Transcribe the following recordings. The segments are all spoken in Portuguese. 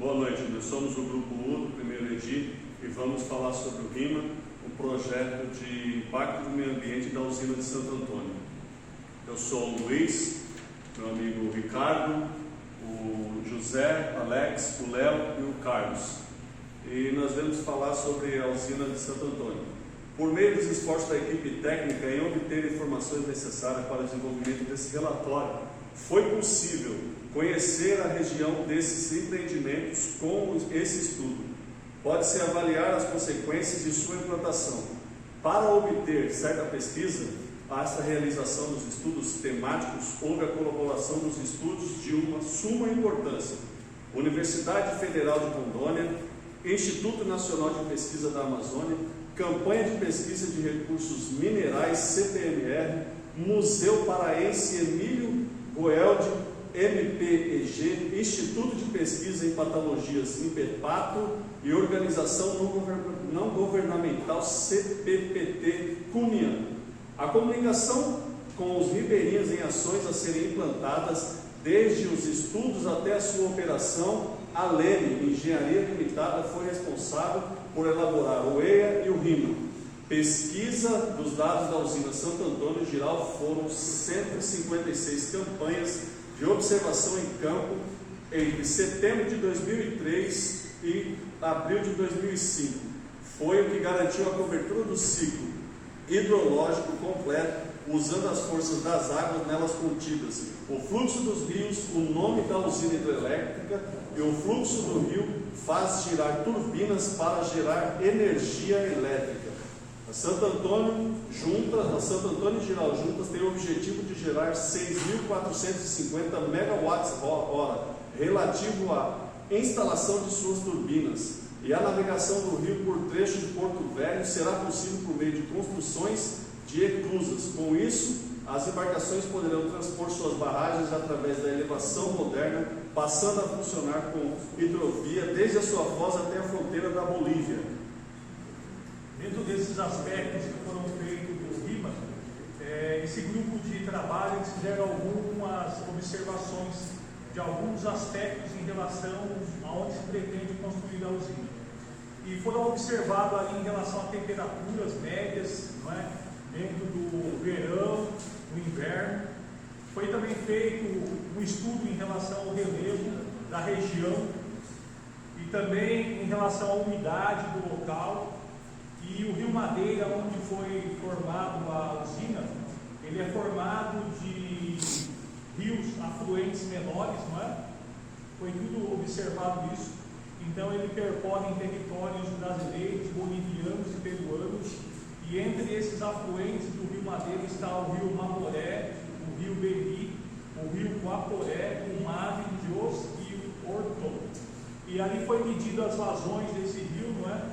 Boa noite, nós somos o Grupo U do Primeiro EDI e vamos falar sobre o RIMA, um projeto de impacto no meio ambiente da usina de Santo Antônio. Eu sou o Luiz, meu amigo Ricardo, o José, Alex, o Léo e o Carlos. E nós vamos falar sobre a usina de Santo Antônio. Por meio dos esforços da equipe técnica em obter informações necessárias para o desenvolvimento desse relatório, foi possível conhecer a região desses empreendimentos com esse estudo. Pode-se avaliar as consequências de sua implantação. Para obter certa pesquisa, essa realização dos estudos temáticos, houve a colaboração dos estudos de uma suma importância: Universidade Federal de Rondônia, Instituto Nacional de Pesquisa da Amazônia, Campanha de Pesquisa de Recursos Minerais, CPMR, Museu Paraense Emílio Goeldi, MPEG, Instituto de Pesquisa em Patologias, INPEPATO, e Organização Não Governamental, CPPT, Cunha. A comunicação com os ribeirinhos em ações a serem implantadas, desde os estudos até a sua operação. A Leme Engenharia Limitada foi responsável por elaborar o EIA e o RIMA. Pesquisa dos dados da usina Santo Antônio Geral foram 156 campanhas de observação em campo entre setembro de 2003 e abril de 2005. Foi o que garantiu a cobertura do ciclo hidrológico completo, usando as forças das águas nelas contidas, o fluxo dos rios, o nome da usina hidrelétrica, e o fluxo do rio faz girar turbinas para gerar energia elétrica. A Santo Antônio Geral Juntas tem o objetivo de gerar 6.450 megawatts-hora, relativo à instalação de suas turbinas, e a navegação do rio por trecho de Porto Velho será possível por meio de construções de eclusas. Com isso, as embarcações poderão transpor suas barragens através da elevação moderna, passando a funcionar com hidrovia desde a sua foz até a fronteira da Bolívia. Dentro desses aspectos que foram feitos do RIMA, esse grupo de trabalho eles fizeram algumas observações de alguns aspectos em relação a onde se pretende construir a usina. E foram observados ali em relação a temperaturas médias, não é? Dentro do verão, do inverno. Foi também feito um estudo em relação ao relevo da região e também em relação à umidade do local. E o Rio Madeira, onde foi formado a usina, ele é formado de rios afluentes menores, não é? Foi tudo observado isso. Então ele percorre em territórios brasileiros, bolivianos e peruanos. E entre esses afluentes do Rio Madeira está o Rio Mamoré, o Rio Beri, o Rio Guaporé, o Mave, Dios e o Horton. E ali foi medido as vazões desse rio, não é?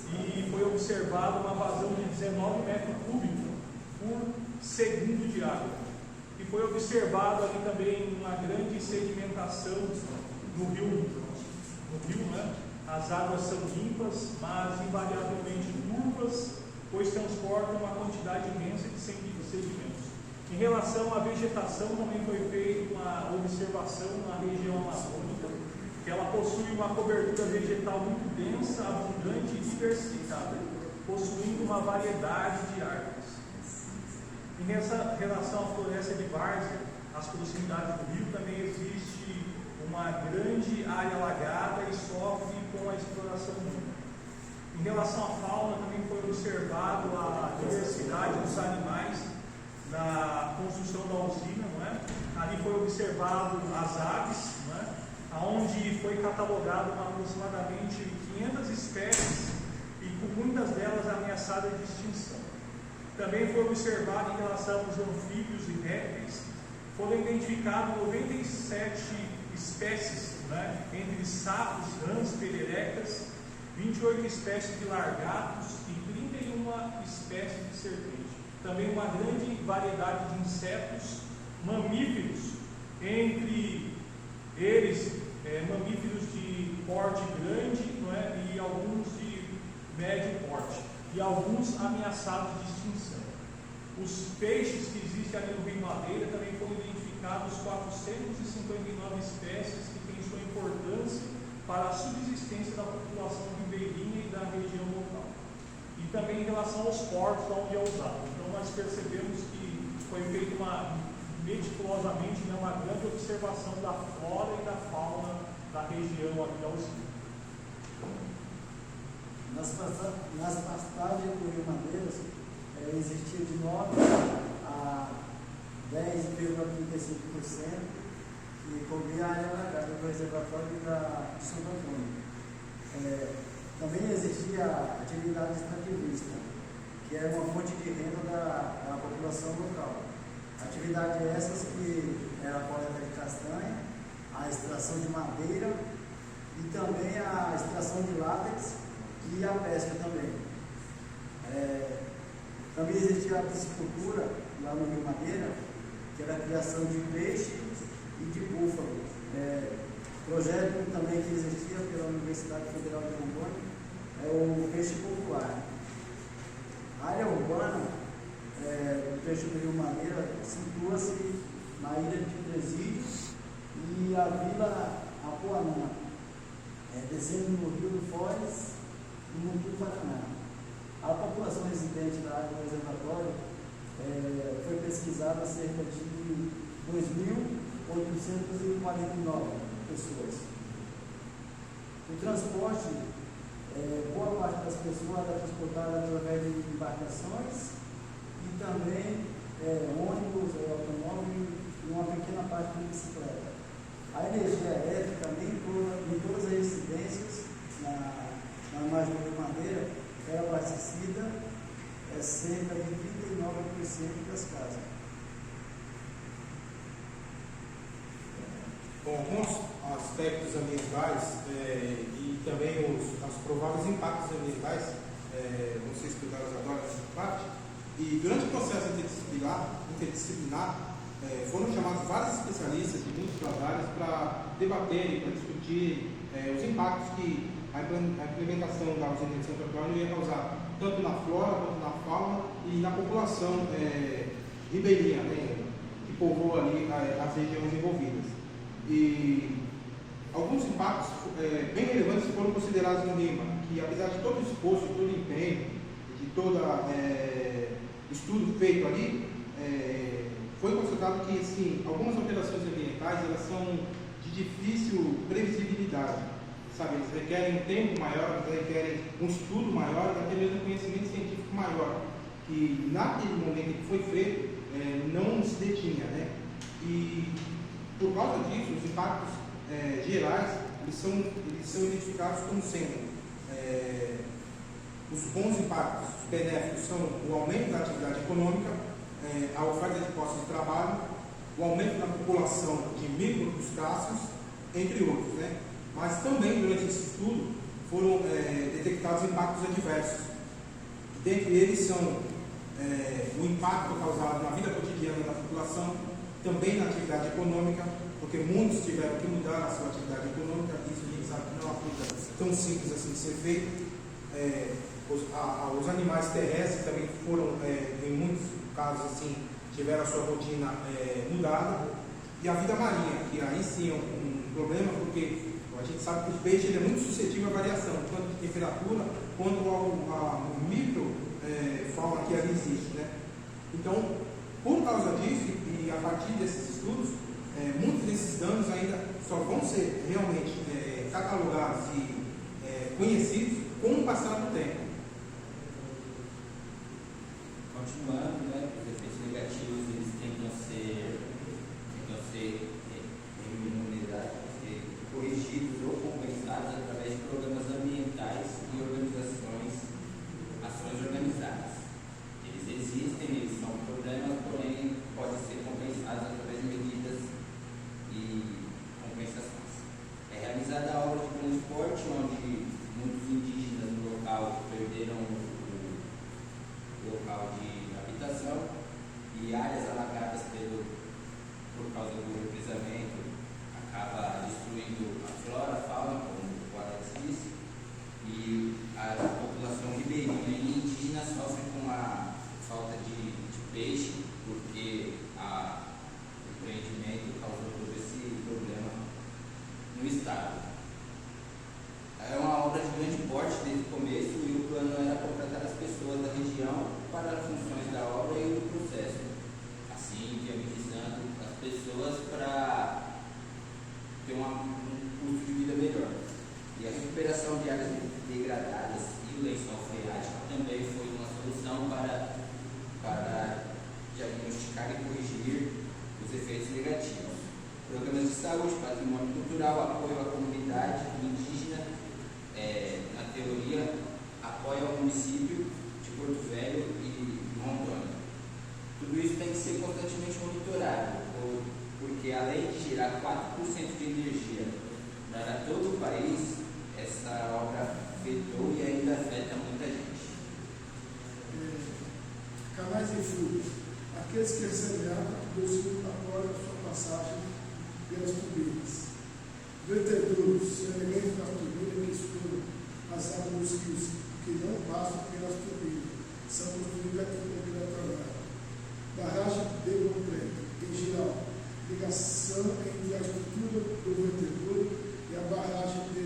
E foi observado uma vazão de 19 metros cúbicos por segundo de água. E foi observado ali também uma grande sedimentação no rio, né? As águas são limpas, mas invariavelmente turvas, pois transportam uma quantidade imensa de sedimentos. Em relação à vegetação, também foi feita uma observação na região amazônica, que ela possui uma cobertura vegetal muito densa, abundante e diversificada, possuindo uma variedade de árvores. Em relação à floresta de várzea, as proximidades do rio, também existe uma grande área alagada e sofre com a exploração humana. Em relação à fauna, também foi observado a diversidade dos animais na construção da usina, não é? Ali foi observado as aves, não é? Onde foi catalogado aproximadamente 500 espécies e com muitas delas ameaçadas de extinção. Também foi observado em relação aos anfíbios e répteis, foram identificadas 97 espécies, né? Entre sapos, rãs, pererecas, 28 espécies de largatos e 31 espécies de serpente. Também uma grande variedade de insetos, mamíferos, entre eles mamíferos de porte grande, não é? E alguns de médio porte, e alguns ameaçados de extinção. Os peixes que existem ali no Rio Madeira também foram identificados 459 espécies que têm sua importância para a subsistência da população ribeirinha e da região local. E também em relação aos portos onde é usado. Então nós percebemos que foi feita meticulosamente uma grande observação da flora e da fauna da região aqui da usina. Nas pastagens do Rio Madeiras, existia de 9 a 10,35%, que cobria a área alagada do reservatório de Santo Antônio. Também existia a atividade extrativista, que é uma fonte de renda da população local. Atividade essas que era a coleta de castanha, a extração de madeira e também a extração de látex e a pesca também. Também existia a piscicultura lá no Rio Madeira, que era a criação de peixe e de búfalo. Projeto também que existia pela Universidade Federal de Rondônia é o peixe popular. A área urbana do trecho do Rio Madeira situa-se na ilha de Presídio e a vila Apuanã, descendo no rio do Foz e no Rio Paraná. A população residente da área do reservatório foi pesquisada cerca de 2.849 pessoas. O transporte, boa parte das pessoas era transportada através de embarcações e também ônibus, automóvel e uma pequena parte de bicicleta. A energia elétrica, em todas as residências na margem do Rio Madeira, era abastecida cerca de 39% das casas. Com alguns aspectos ambientais e também os prováveis impactos ambientais vão ser estudados agora nessa parte. E durante o processo interdisciplinar foram chamados vários especialistas de múltiplas áreas para debaterem, para discutir os impactos que a implementação da usina de Santo Antônio ia causar, tanto na flora quanto na fauna e na população ribeirinha, que povoa ali as regiões envolvidas. E alguns impactos bem relevantes foram considerados no Lima, que apesar de todo o esforço, de todo o empenho, de todo estudo feito ali, foi constatado que assim, algumas alterações ambientais elas são de difícil previsibilidade, sabe? Eles requerem um tempo maior, eles requerem um estudo maior e até mesmo um conhecimento científico maior, que naquele momento que foi feito não se detinha, né? E por causa disso, os impactos gerais eles são identificados como sendo os bons impactos benéficos são o aumento da atividade econômica, a oferta de postos de trabalho, o aumento da população de microcrustáceos, entre outros, né? Mas também durante esse estudo foram detectados impactos adversos. Dentre eles são o impacto causado na vida cotidiana da população, também na atividade econômica, porque muitos tiveram que mudar a sua atividade econômica, isso a gente sabe que não é uma coisa tão simples assim de ser feito. Os animais terrestres também foram, em muitos casos assim, tiveram a sua rotina mudada, e a vida marinha, que aí sim é um problema, porque a gente sabe que o peixe ele é muito suscetível à variação, tanto de temperatura quanto ao micro fauna que ali existe, né? Então, por causa disso, e a partir desses estudos, muitos desses danos ainda só vão ser realmente catalogados e conhecidos com o passar do tempo. Continuando, né, os efeitos negativos eles tentam ser corrigidos ou compensados através de programas ambientais e ações organizadas. Eles existem, eles são problemas, porém podem ser compensados através de medidas e compensações. É realizada a obra de transporte, onde muitos indígenas no local perderam o local de habitação e áreas alagadas por causa do represamento acaba destruindo a flora, a fauna, como o Alex disse, e a população ribeirinha e indígena sofre com a falta de peixe, porque o empreendimento causou todo esse problema no estado. obra de grande porte desde o começo e o plano era contratar as pessoas da região para as funções da obra e do processo, assim viabilizando as pessoas para ter um custo de vida melhor. E a recuperação de áreas degradadas e o lençol freático também foi uma solução para diagnosticar e corrigir os efeitos negativos. Programas de saúde, patrimônio cultural, apoio à comunidade indígena, na teoria, apoio ao município de Porto Velho e Rondônia. Tudo isso tem que ser constantemente monitorado, porque além de gerar 4% de energia para todo o país, essa obra afetou e ainda afeta muita gente. Canais e furos. Aqueles que recebem água produzem após a sua passagem pelas turbinas. Vertedouros são elementos da turbina que exploram as águas dos rios que não passam pelas turbinas. São construídos aqui obrigatoriamente. Barragem de concreto. Em geral, ligação entre a estrutura do vertedouro e a barragem de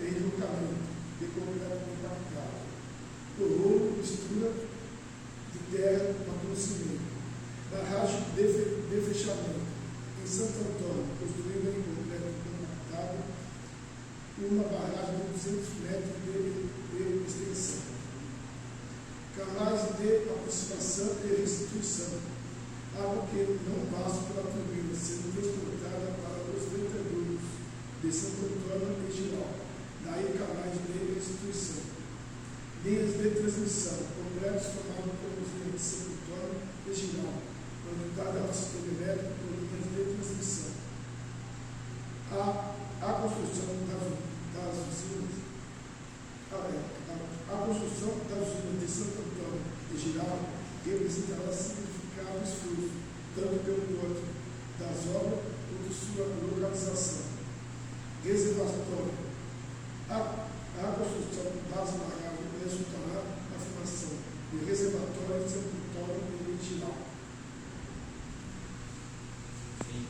enlocamento de concreto compactado. O rolo, mistura de terra para cimento. Barragem de fechamento. Em Santo Antônio, construída em concreto compactado, uma barragem de 200 metros de extensão. Canais de aproximação e restituição. Água que não passa pela turbina, sendo transportada para os vertedouros de Santo Antônio e geral. Daí canais de restituição. Linhas de transmissão. Complexos formados pelos linhas de Santo Antônio e geral. Conectada ao sistema elétrico por linhas de transmissão. A construção das usinas. A construção das usinas de Santo Antônio e geral representará significado esforço, tanto pelo porte das obras quanto sua localização. Reservatório. A construção das barragens resultará na formação de reservatório de Santo Antônio e geral. Sim.